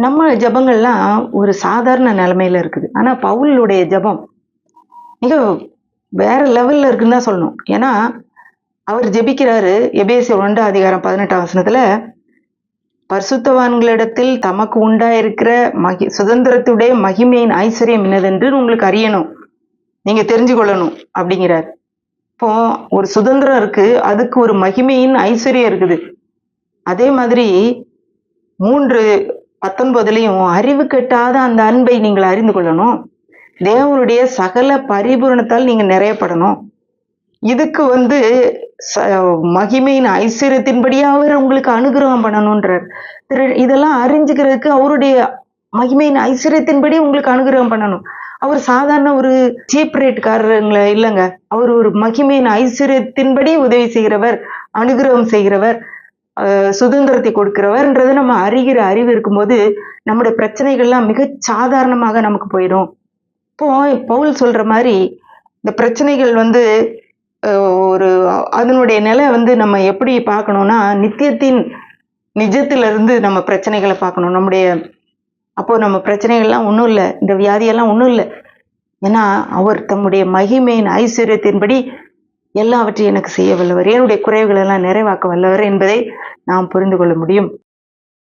நம்ம ஜெபங்கள்லாம் ஒரு சாதாரண நிலைமையில இருக்குது. ஆனா பவுலுடைய ஜெபம் மிக வேற லெவல்ல இருக்குன்னு தான் சொல்லணும். ஏன்னா, அவர் ஜெபிக்கிறாரு. எபேசியர் 1:18 பரிசுத்தவான்களிடத்தில் தமக்கு உண்டாயிருக்கிற சுதந்திரத்துடைய மகிமையின் ஐஸ்வர்யம் இன்னதென்று உங்களுக்கு அறியணும். நீங்க தெரிஞ்சு கொள்ளணும் அப்படிங்கிறார். இப்போ ஒரு சுதந்திரம் இருக்கு. அதுக்கு ஒரு மகிமையின் ஐஸ்வர்யம் இருக்குது. அதே மாதிரி 3:19 அறிவு கெட்டாத அந்த அன்பை நீங்கள் அறிந்து கொள்ளணும். தேவனுடைய சகல பரிபூரணத்தால் நீங்க நிறையப்படணும். இதுக்கு மகிமையின் ஐஸ்வர்யத்தின்படியே அவர் உங்களுக்கு அனுகிரகம் பண்ணணும்ன்றார். இதெல்லாம் அறிஞ்சுக்கிறதுக்கு அவருடைய மகிமையின் ஐஸ்வர்யத்தின்படி உங்களுக்கு அனுகிரகம் பண்ணணும். அவர் சாதாரண ஒரு சீப் ரேட்காரங்கள இல்லைங்க. அவர் ஒரு மகிமையின் ஐஸ்வர்யத்தின்படி உதவி செய்கிறவர், அனுகிரகம் செய்கிறவர், சுதந்திரத்தை கொடுக்கிறவர்ன்றது நம்ம அறிகிற அறிவு இருக்கும்போது நம்முடைய பிரச்சனைகள்லாம் மிக சாதாரணமாக நமக்கு போயிடும். இப்போ பவுல் சொல்ற மாதிரி இந்த பிரச்சனைகள் ஒரு அதனுடைய நிலை நம்ம எப்படி பார்க்கணும்னா நித்தியத்தின் நிஜத்திலிருந்து நம்ம பிரச்சனைகளை பார்க்கணும். அப்போ நம்ம பிரச்சனைகள்லாம் ஒன்றும் இல்லை, இந்த வியாதியெல்லாம் ஒன்றும் இல்லை. ஏன்னா அவர் தம்முடைய மகிமையின் ஐஸ்வர்யத்தின்படி எல்லாவற்றையும் எனக்கு செய்ய வல்லவர், என்னுடைய குறைவுகள் எல்லாம் நிறைவாக்க வல்லவர் என்பதை நாம் புரிந்து கொள்ள முடியும்.